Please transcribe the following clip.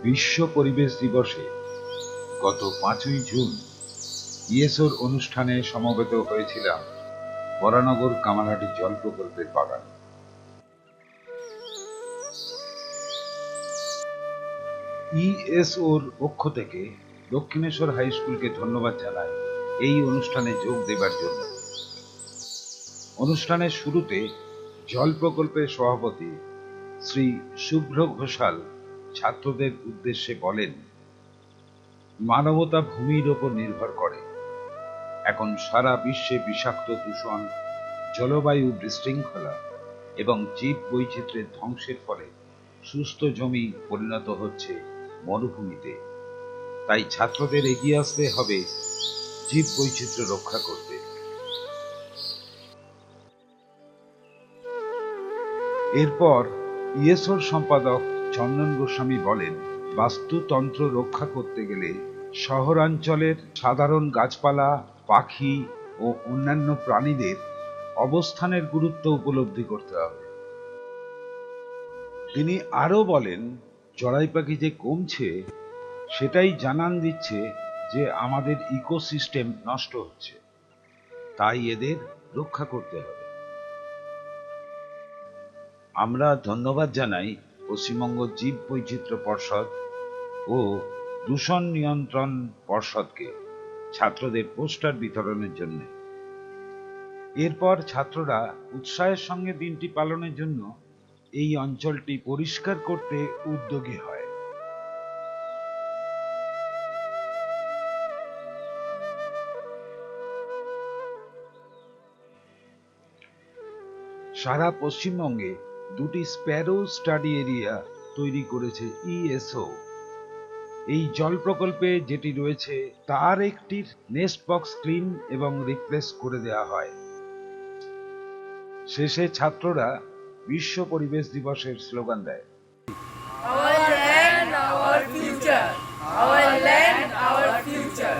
বিশ্ব পরিবেশ দিবসে গত 5ই জুন ইএসওর অনুষ্ঠানে সমবেত হয়েছিলাম বরানগর কামারহাটি জল প্রকল্পের বাগানে। ইএসওর পক্ষ থেকে দক্ষিণেশ্বর হাই স্কুলকে ধন্যবাদ জানাই এই অনুষ্ঠানে যোগ দেবার জন্য। অনুষ্ঠানের শুরুতে জল প্রকল্পের সভাপতি শ্রী শুভ্র ঘোষাল ছাত্রদের উদ্দেশ্যে বলেন, মানবতা ভূমির ওপর নির্ভর করে। এখন সারা বিশ্বে বিষাক্ত দূষণ, জলবায়ু বিশৃঙ্খলা এবং জীব বৈচিত্র্যের ধ্বংসের ফলে সুস্থ জমি পরিণত হচ্ছে মরুভূমিতে। তাই ছাত্রদের এগিয়ে আসতে হবে জীব বৈচিত্র্য রক্ষা করতে। এরপর ইএসওর সম্পাদক চন্দন গোস্বামী বলেন, বাস্তুতন্ত্র রক্ষা করতে গেলে শহরাঞ্চলের সাধারণ গাছপালা, পাখি ও অন্যান্য প্রাণীদের অবস্থানের গুরুত্ব উপলব্ধি করতে হবে। তিনি আরও বলেন, চড়াই পাখি যে কমছে সেটাই জানান দিচ্ছে যে আমাদের ইকোসিস্টেম নষ্ট হচ্ছে, তাই এদের রক্ষা করতে হবে। আমরা ধন্যবাদ জানাই পশ্চিমবঙ্গ জীব বৈচিত্র্য পর্ষদ ও দূষণ নিয়ন্ত্রণ পর্ষদকে ছাত্রদের পোস্টার বিতরণের জন্য। এরপর ছাত্ররা উৎসাহের সঙ্গে দিনটি পালনের জন্য এই অঞ্চলটি পরিষ্কার করতে উদ্যোগী হয়। সারা পশ্চিমবঙ্গে 2টি স্প্যারো স্টাডি এরিয়া তৈরি করেছে ইএসও। এই জল প্রকল্পে যেটি রয়েছে তার একটির নেস্ট বক্স ক্লিন এবং রিপ্লেস করে দেওয়া হয়। শেষে ছাত্ররা বিশ্ব পরিবেশ দিবসের স্লোগান দেয়, Our land, our future. Our land, our future.